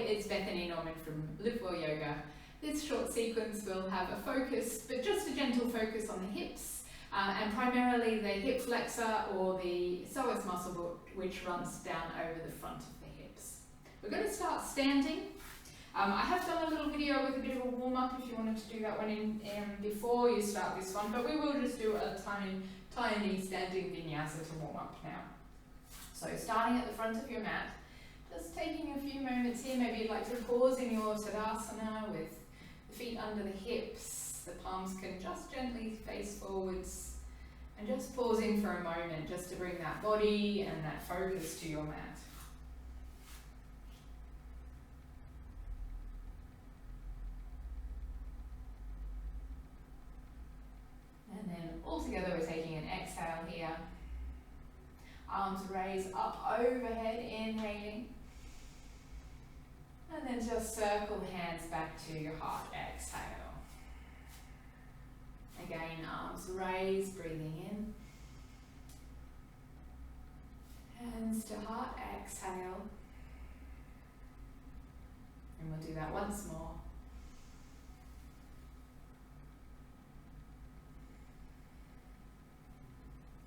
it's Bethany Norman from Live Well Yoga. This short sequence will have a focus, but just a gentle focus on the hips, and primarily the hip flexor or the psoas muscle, which runs down over the front of the hips. We're going to start standing. I have done a little video with a bit of a warm-up if you wanted to do that one in before you start this one, but we will just do a tiny standing vinyasa to warm up now. So starting at the front of your mat, just taking a few moments here. Maybe you'd like to pause in your Tadasana with the feet under the hips. The palms can just gently face forwards, and just pausing for a moment just to bring that body and that focus to your mat. And then all together we're taking an exhale here. Arms raise up overhead, inhaling. And then just circle hands back to your heart, exhale. Again, arms raised, breathing in. Hands to heart, exhale. And we'll do that once more.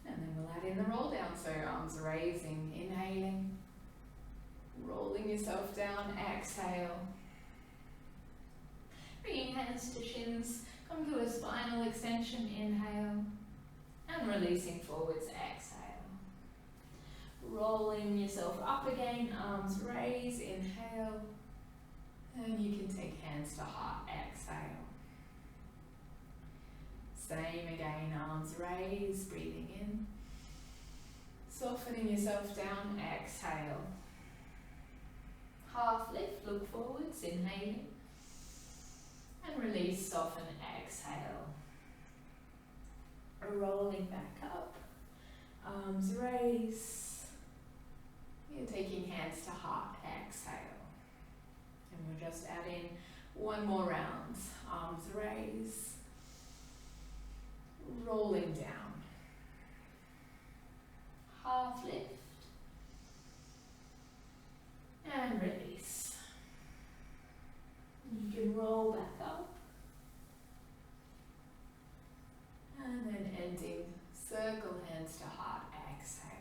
And then we'll add in the roll down, so arms raising, inhaling. Rolling yourself down, exhale. Bringing hands to shins, come to a spinal extension, inhale. And releasing forwards, exhale. Rolling yourself up again, arms raise, inhale. And you can take hands to heart, exhale. Same again, arms raise, breathing in. Softening yourself down, exhale. Half lift, look forwards, inhaling. And release, soften, exhale. Rolling back up, arms raise. You're taking hands to heart, exhale. And we'll just add in one more round. Arms raise. Rolling down. Half lift. And release. You can roll back up. And then ending, circle hands to heart, exhale.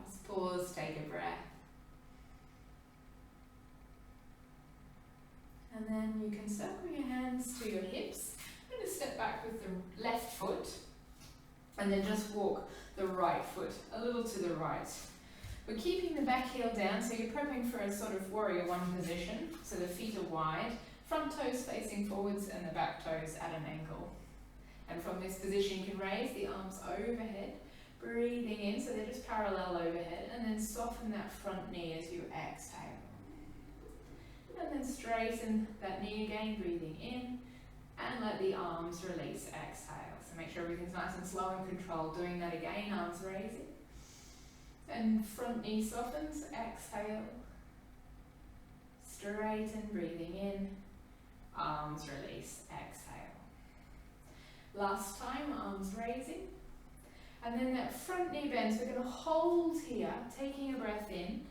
Just pause, take a breath. And then you can circle your hands to your hips. I'm going to step back with the left foot. And then just walk the right foot a little to the right. We're keeping the back heel down, so you're prepping for a sort of warrior one position. So the feet are wide, front toes facing forwards and the back toes at an angle. And from this position you can raise the arms overhead, breathing in, so they're just parallel overhead, and then soften that front knee as you exhale. And then straighten that knee again, breathing in, and let the arms release, exhale. So make sure everything's nice and slow and controlled. Doing that again, arms raising. And front knee softens, exhale. Straighten, breathing in, arms release, exhale. Last time, arms raising. And then that front knee bends, we're going to hold here, taking a breath in.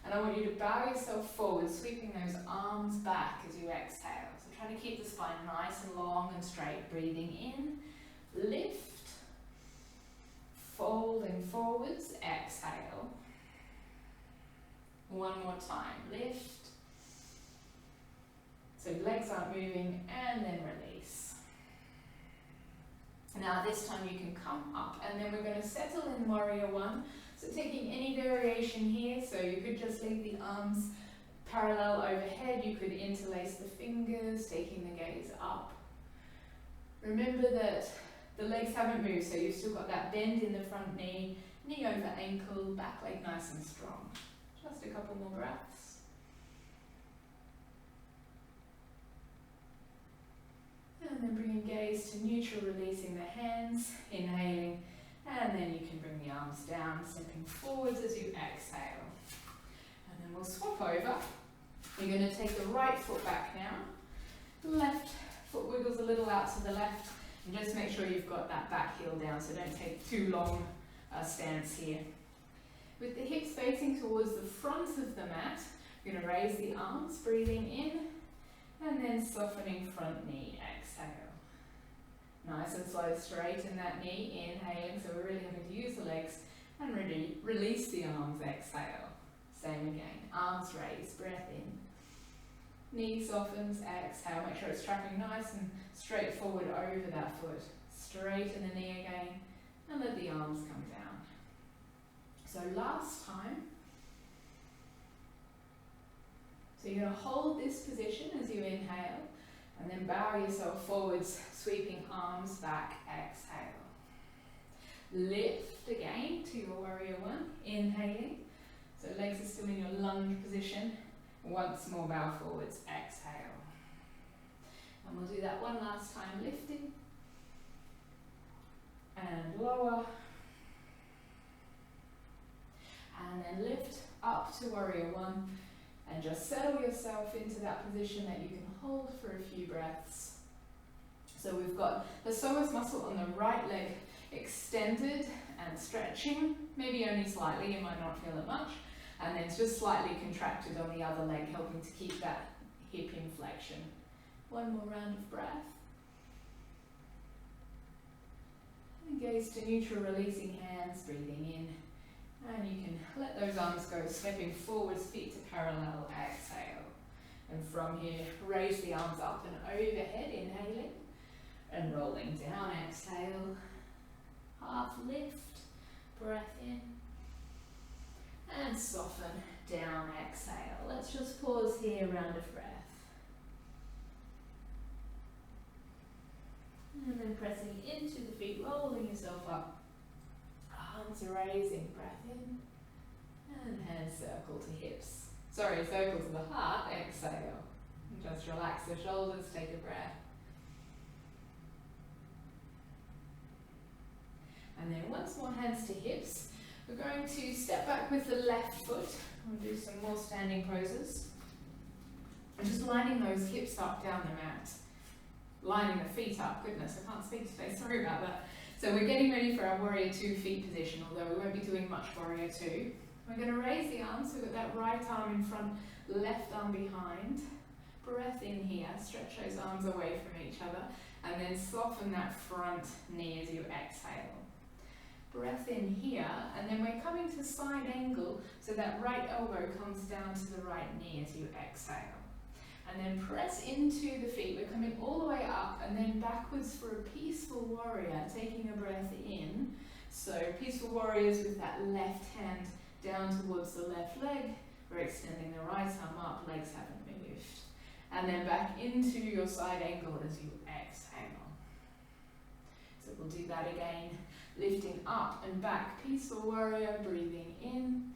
And I want you to bow yourself forward, sweeping those arms back as you exhale. So try to keep the spine nice and long and straight. Breathing in, lift, folding forwards, exhale. One more time, lift. So legs aren't moving, and then release. Now this time you can come up, and then we're going to settle in warrior one. So taking any variation here, so you could just leave the arms parallel overhead, you could interlace the fingers, taking the gaze up. Remember that the legs haven't moved, so you've still got that bend in the front knee, knee over ankle, back leg nice and strong. Just a couple more breaths. And then bringing gaze to neutral, releasing the hands, inhaling, and then you can bring the arms down, stepping forwards as you exhale. And then we'll swap over. You're going to take the right foot back now. Left foot wiggles a little out to the left, and just make sure you've got that back heel down, so don't take too long a stance here. With the hips facing towards the front of the mat, We're going to raise the arms, breathing in, and then softening front knee, exhale. Nice and slow, straighten that knee, inhaling, so we're really having to use the legs, and release the arms, exhale. Same again, arms raised, breath in. Knee softens, exhale, make sure it's tracking nice and straight forward over that foot. Straighten the knee again, and let the arms come down. So last time, so you're going to hold this position as you inhale, and then bow yourself forwards, sweeping arms back, exhale. Lift again to your warrior one, inhaling. So legs are still in your lunge position. Once more, bow forwards, exhale. And we'll do that one last time, lifting. And lower. And then lift up to warrior one. And just settle yourself into that position that you can hold for a few breaths. So we've got the psoas muscle on the right leg extended and stretching, maybe only slightly, you might not feel it much, and then just slightly contracted on the other leg, helping to keep that hip in flexion. One more round of breath. And gaze to neutral, releasing hands, breathing in. And you can let those arms go, stepping forwards, feet to parallel, exhale. And from here, raise the arms up and overhead, inhaling, and rolling down, exhale. Half lift, breath in, and soften, down, exhale. Let's just pause here, round of breath. And then pressing into the feet, rolling yourself up. Arms raising, breath in, and hand circle to hips. Sorry, circle to the heart, exhale. And just relax the shoulders, take a breath. And then once more, hands to hips. We're going to step back with the left foot. We'll do some more standing poses. And just lining those hips up down the mat. Lining the feet up. Goodness, I can't speak today, sorry about that. So we're getting ready for our warrior two feet position, although we won't be doing much warrior two. We're going to raise the arms, so we've got that right arm in front, left arm behind. Breath in here, stretch those arms away from each other, and then soften that front knee as you exhale. Breath in here, and then we're coming to side angle, so that right elbow comes down to the right knee as you exhale. And then press into the feet. We're coming all the way up and then backwards for a peaceful warrior, taking a breath in. So peaceful warriors with that left hand down towards the left leg. We're extending the right arm up, legs haven't moved. And then back into your side angle as you exhale. So we'll do that again. Lifting up and back, peaceful warrior, breathing in.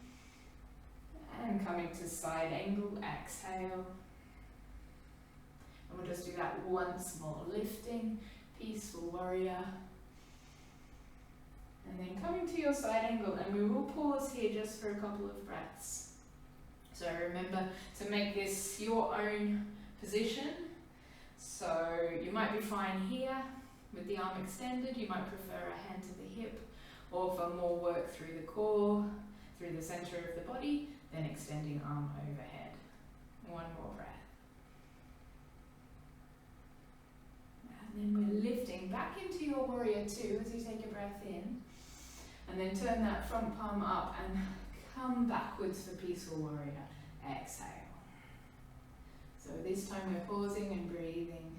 And coming to side angle, exhale. And we'll just do that once more, lifting, peaceful warrior. And then coming to your side angle, and we will pause here just for a couple of breaths. So remember to make this your own position. So you might be fine here with the arm extended, you might prefer a hand to the hip, or for more work through the core, through the center of the body, then extending arm overhead. One more breath. And then we're lifting back into your warrior two as you take a breath in. And then turn that front palm up and come backwards for peaceful warrior. Exhale. So this time we're pausing and breathing.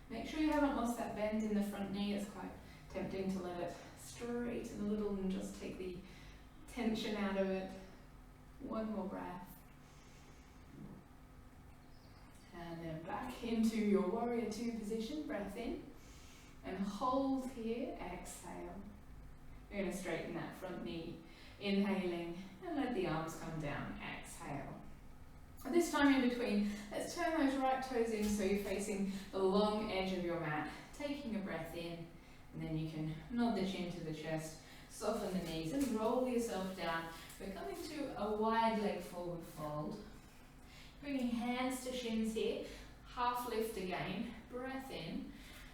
Make sure you haven't lost that bend in the front knee. It's quite tempting to let it straighten a little and just take the tension out of it. One more breath. And then back into your warrior two position, breath in, and hold here, exhale. We're going to straighten that front knee, inhaling, and let the arms come down, exhale. And this time in between, let's turn those right toes in so you're facing the long edge of your mat, taking a breath in, and then you can nod the chin to the chest, soften the knees, and roll yourself down. We're coming to a wide leg forward fold. Bringing hands to shins here, half lift again, breath in,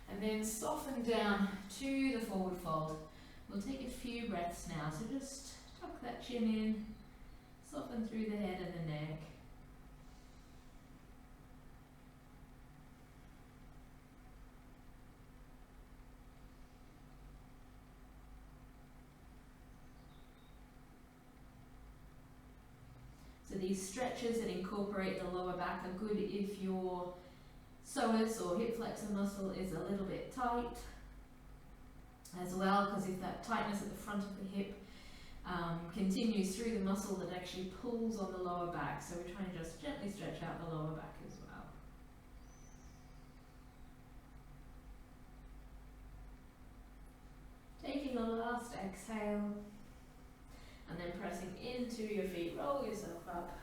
and then soften down to the forward fold. We'll take a few breaths now, so just tuck that chin in, soften through the head and the neck. So these stretches that incorporate the lower back are good if your psoas or hip flexor muscle is a little bit tight as well, because if that tightness at the front of the hip continues through the muscle that actually pulls on the lower back. So we're trying to just gently stretch out the lower back as well. Taking a last exhale and then pressing into your feet, roll yourself up.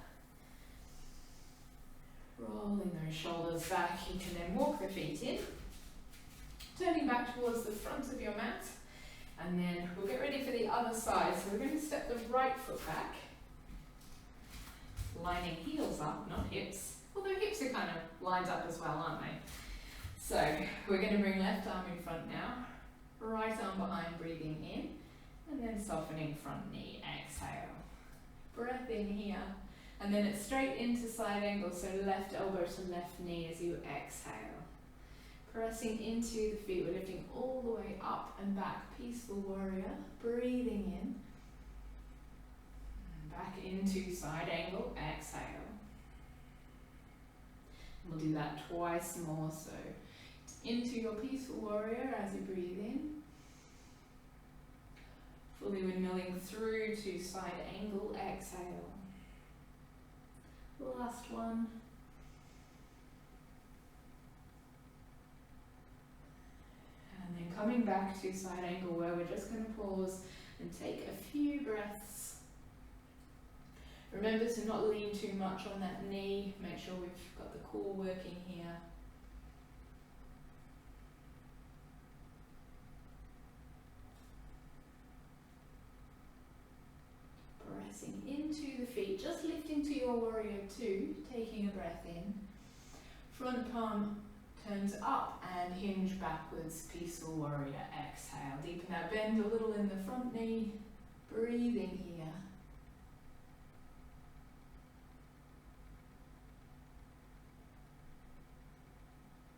Rolling those shoulders back, you can then walk the feet in, turning back towards the front of your mat, and then we'll get ready for the other side. So we're going to step the right foot back, lining heels up, not hips, although hips are kind of lined up as well, aren't they? So we're going to bring left arm in front now, right arm behind, breathing in, and then softening front knee, exhale. Breath in here, and then it's straight into side angle, so left elbow to left knee as you exhale. Pressing into the feet, we're lifting all the way up and back, peaceful warrior, breathing in. Back into side angle, exhale. We'll do that twice more, so into your peaceful warrior as you breathe in. Fully windmilling through to side angle, exhale. Last one. And then coming back to side angle, where we're just going to pause and take a few breaths. Remember to not lean too much on that knee. Make sure we've got the core working here. Pressing into the feet, just lifting to your warrior two, taking a breath in. Front palm turns up and hinge backwards, peaceful warrior, exhale. Deepen that bend a little in the front knee, breathing here.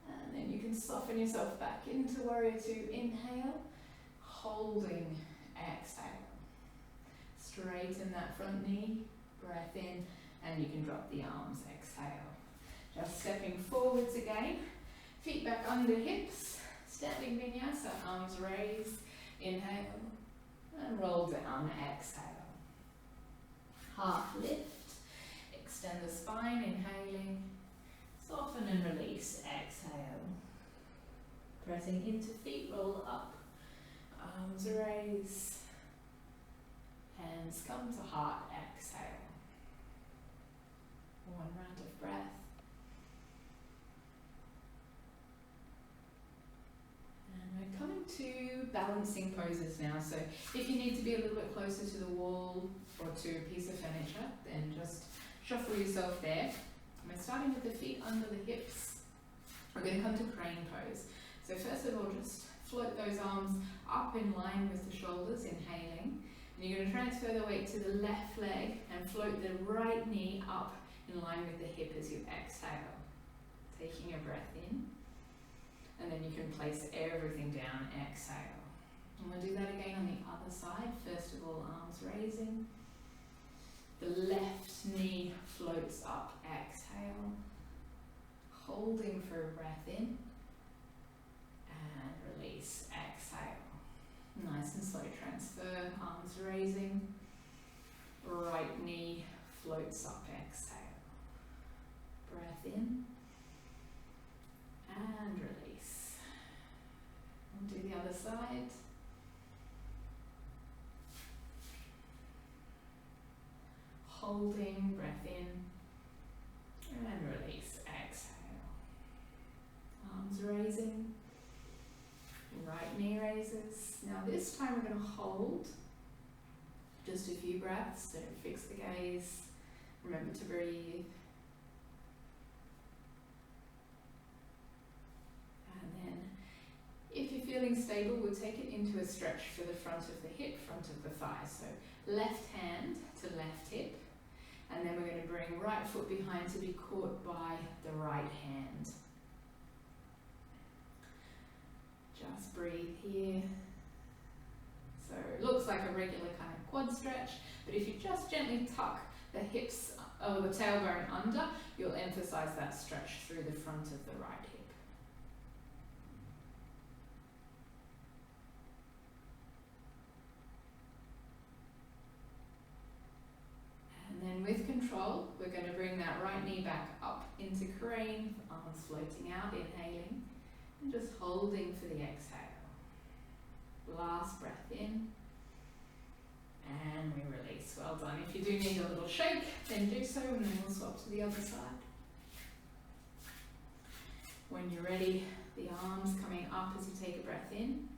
And then you can soften yourself back into warrior two, inhale, holding, exhale. Straighten that front knee, breath in, and you can drop the arms, exhale. Just stepping forwards again, feet back under hips, standing vinyasa, arms raised, inhale, and roll down, exhale. Half lift, extend the spine, inhaling, soften and release, exhale. Pressing into feet, roll up, arms raise. Hands come to heart, exhale. One round of breath. And we're coming to balancing poses now. So if you need to be a little bit closer to the wall or to a piece of furniture, then just shuffle yourself there. We're starting with the feet under the hips. We're going to come to crane pose. So first of all, just float those arms up in line with the shoulders, inhaling. And you're going to transfer the weight to the left leg and float the right knee up in line with the hip as you exhale. Taking a breath in. And then you can place everything down, exhale. And we'll do that again on the other side. First of all, arms raising. The left knee floats up, exhale. Holding for a breath in. And release, exhale. Nice and slow transfer, arms raising, right knee floats up, exhale. Breath in and release. We'll do the other side. Holding, breath in and release, exhale. Arms raising. Right knee raises. Now this time we're going to hold just a few breaths. Don't fix the gaze. Remember to breathe. And then if you're feeling stable, we'll take it into a stretch for the front of the hip, front of the thigh. So left hand to left hip. And then we're going to bring right foot behind to be caught by the right hand. Just breathe here. So it looks like a regular kind of quad stretch, but if you just gently tuck the hips or the tailbone under, you'll emphasize that stretch through the front of the right hip. And then with control, we're going to bring that right knee back up into crane, arms floating out, inhaling, and just holding for the exhale. Last breath in, and we release. Well done. If you do need a little shake, then do so, and then we'll swap to the other side. When you're ready, the arms coming up as you take a breath in,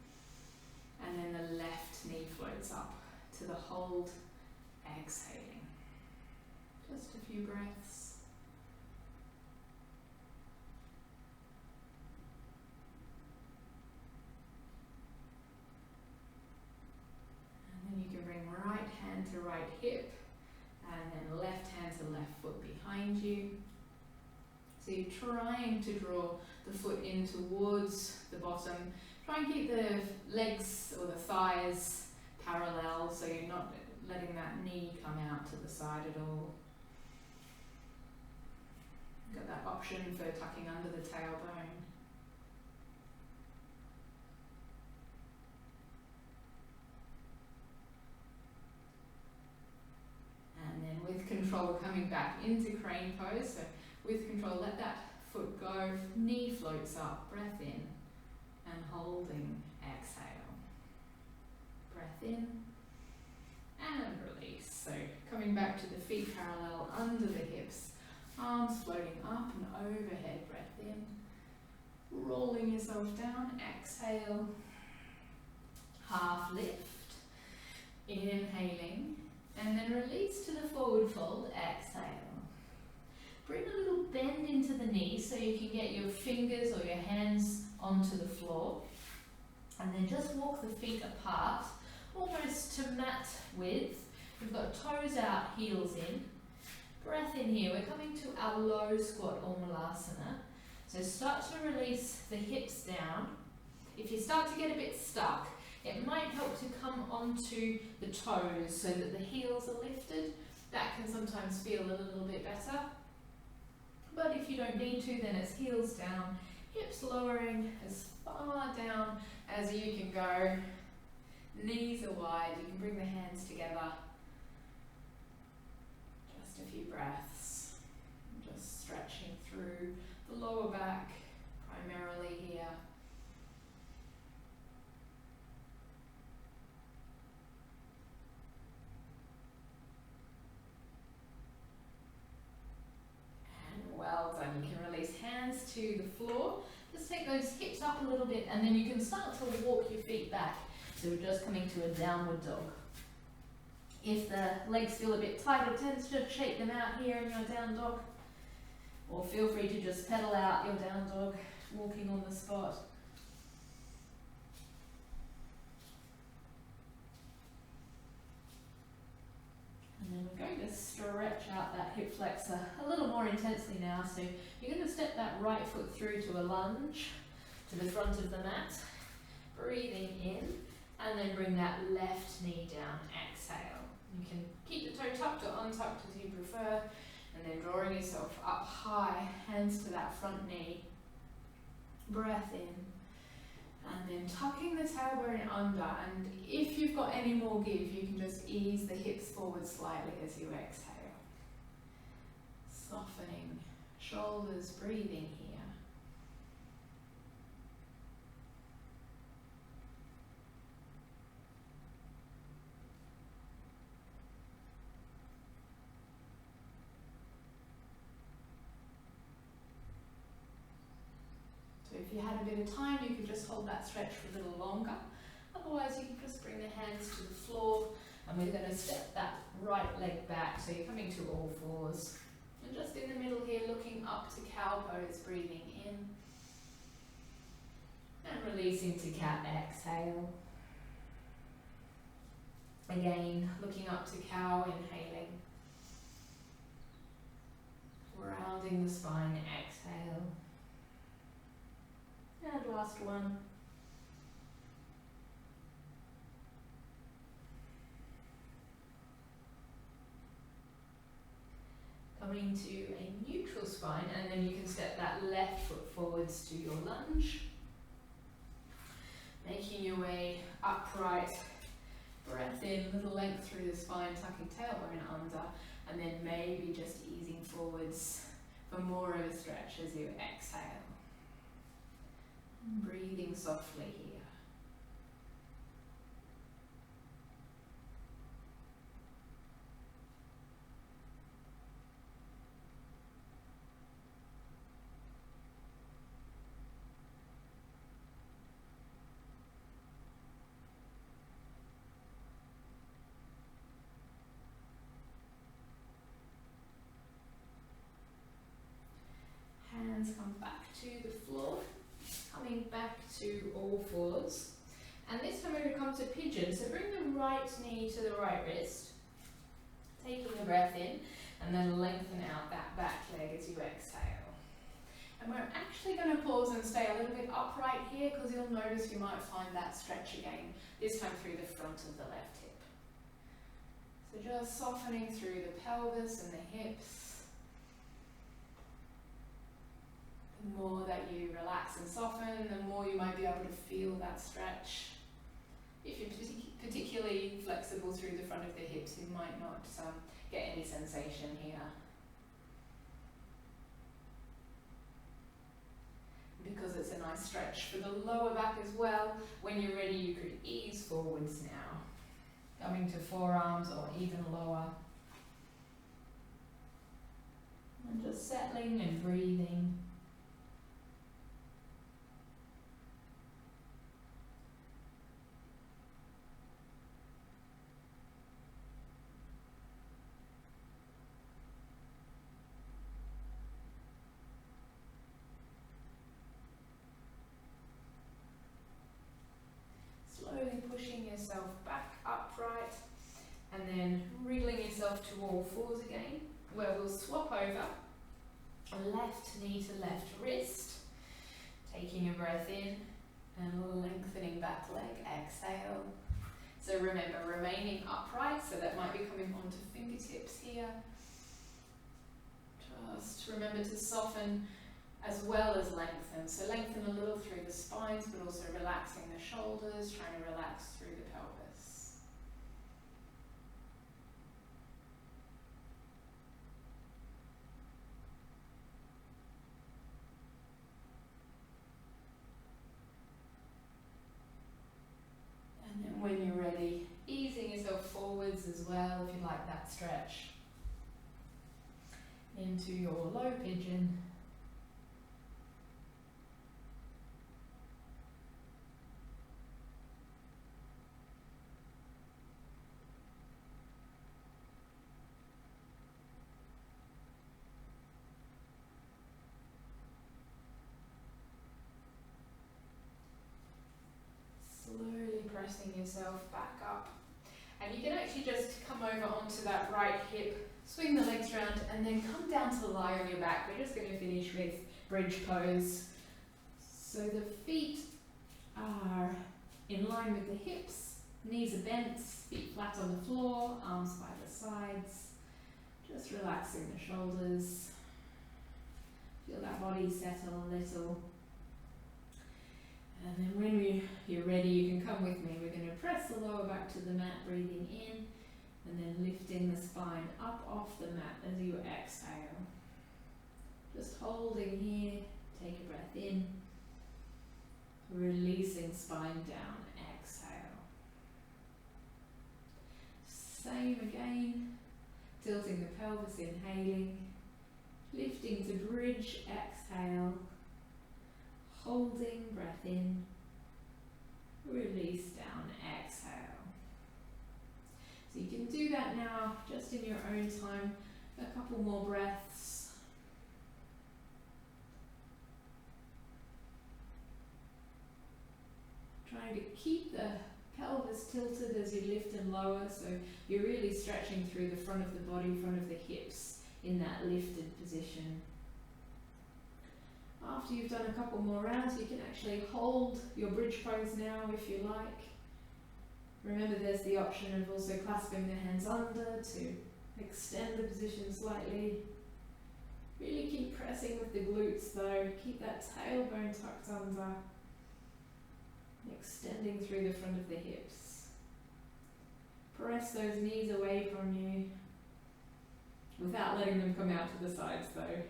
and then the left knee floats up to the hold, exhaling. Just a few breaths. And then you can bring right hand to right hip, and then left hand to left foot behind you. So you're trying to draw the foot in towards the bottom. Try and keep the legs or the thighs parallel, so you're not letting that knee come out to the side at all. Got that option for tucking under the tailbone. And then with control, coming back into crane pose. So with control, let that foot go, knee floats up, breath in, and holding, exhale. Breath in, and release. So coming back to the feet parallel under the hips, arms floating up and overhead, breath in, rolling yourself down, exhale, half lift, inhaling, and then release to the forward fold, exhale. Bring a little bend into the knee so you can get your fingers or your hands onto the floor, and then just walk the feet apart, almost to mat width. We've got toes out, heels in. Breath in here. We're coming to our low squat or malasana. So start to release the hips down. If you start to get a bit stuck, it might help to come onto the toes so that the heels are lifted. That can sometimes feel a little bit better. But if you don't need to, then it's heels down, hips lowering as far down as you can go. Knees are wide. You can bring the hands together. Just a few breaths. Just stretching through the lower back, primarily here. And well done. You can release hands to the floor. Just take those hips up a little bit, and then you can start to walk your feet back. So we're just coming to a downward dog. If the legs feel a bit tight, it tends to shake them out here in your down dog. Or feel free to just pedal out your down dog, walking on the spot. And then we're going to stretch out that hip flexor a little more intensely now. So you're going to step that right foot through to a lunge to the front of the mat. Breathing in, and then bring that left knee down, exhale. You can keep the toe tucked or untucked as you prefer, and then drawing yourself up high, hands to that front knee. Breath in, and then tucking the tailbone under, and if you've got any more give, you can just ease the hips forward slightly as you exhale. Softening shoulders, breathing here. If you had a bit of time, you could just hold that stretch for a little longer. Otherwise, you can just bring the hands to the floor, and we're going to step that right leg back. So you're coming to all fours. And just in the middle here, looking up to cow pose, breathing in. And releasing to cat, exhale. Again, looking up to cow, inhaling. Rounding the spine, exhale. And last one. coming to a neutral spine, and then you can step that left foot forwards to your lunge. Making your way upright, breath in, little length through the spine, tucking tailbone under, and then maybe just easing forwards for more of a stretch as you exhale. Breathing softly here. Hands come back to the floor, coming back to all fours. And this time we're going to come to pigeon. So bring the right knee to the right wrist, taking a breath in, and then lengthen out that back leg as you exhale. And we're actually going to pause and stay a little bit upright here, because you'll notice you might find that stretch again, this time through the front of the left hip. So just softening through the pelvis and the hips. The more that you relax and soften, the more you might be able to feel that stretch. If you're particularly flexible through the front of the hips, you might not get any sensation here. Because it's a nice stretch for the lower back as well, when you're ready you could ease forwards now, coming to forearms or even lower. And just settling and breathing. Slowly pushing yourself back upright, and then wriggling yourself to all fours again, where we'll swap over left knee to left wrist, taking a breath in and lengthening back leg, exhale. So remember, remaining upright, so that might be coming onto fingertips here. Just remember to soften as well as lengthen. So lengthen a little through the spines, but also relaxing the shoulders, trying to relax through the pelvis. And then when you're ready, easing yourself forwards as well, if you like that stretch, into your low pigeon. Slowly pressing yourself back up. And you can actually just come over onto that right hip, swing the legs around, and then come down to lie on your back. We're just going to finish with bridge pose. So the feet are in line with the hips, knees are bent, feet flat on the floor, arms by the sides. Just relaxing the shoulders. Feel that body settle a little. And then when you're ready, you can come with me. We're going to press the lower back to the mat, breathing in, and then lifting the spine up off the mat as you exhale. Just holding here, take a breath in, releasing spine down, exhale. Same again, tilting the pelvis, inhaling, lifting to bridge, exhale. Holding, breath in, release down, exhale. So you can do that now, just in your own time, a couple more breaths. Trying to keep the pelvis tilted as you lift and lower, so you're really stretching through the front of the body, front of the hips in that lifted position. After you've done a couple more rounds, you can actually hold your bridge pose now if you like. Remember, there's the option of also clasping the hands under to extend the position slightly. Really keep pressing with the glutes though. Keep that tailbone tucked under. Extending through the front of the hips. Press those knees away from you without letting them come out to the sides though.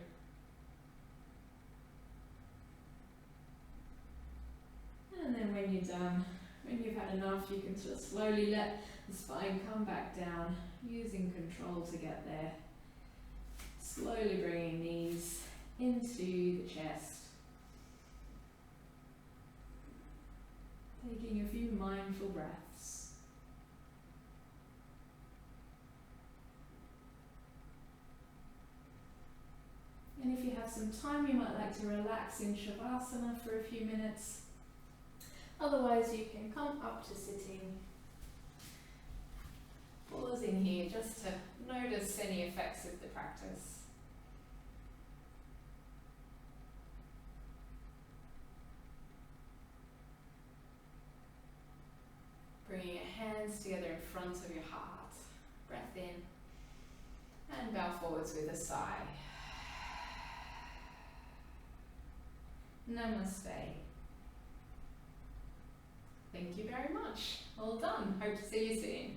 And then when you're done, when you've had enough, you can just slowly let the spine come back down, using control to get there. Slowly bringing knees into the chest. Taking a few mindful breaths. And if you have some time, you might like to relax in Shavasana for a few minutes. Otherwise, you can come up to sitting. Pausing here just to notice any effects of the practice. Bringing your hands together in front of your heart. Breath in and bow forwards with a sigh. Namaste. Thank you very much. All done. Hope to see you soon.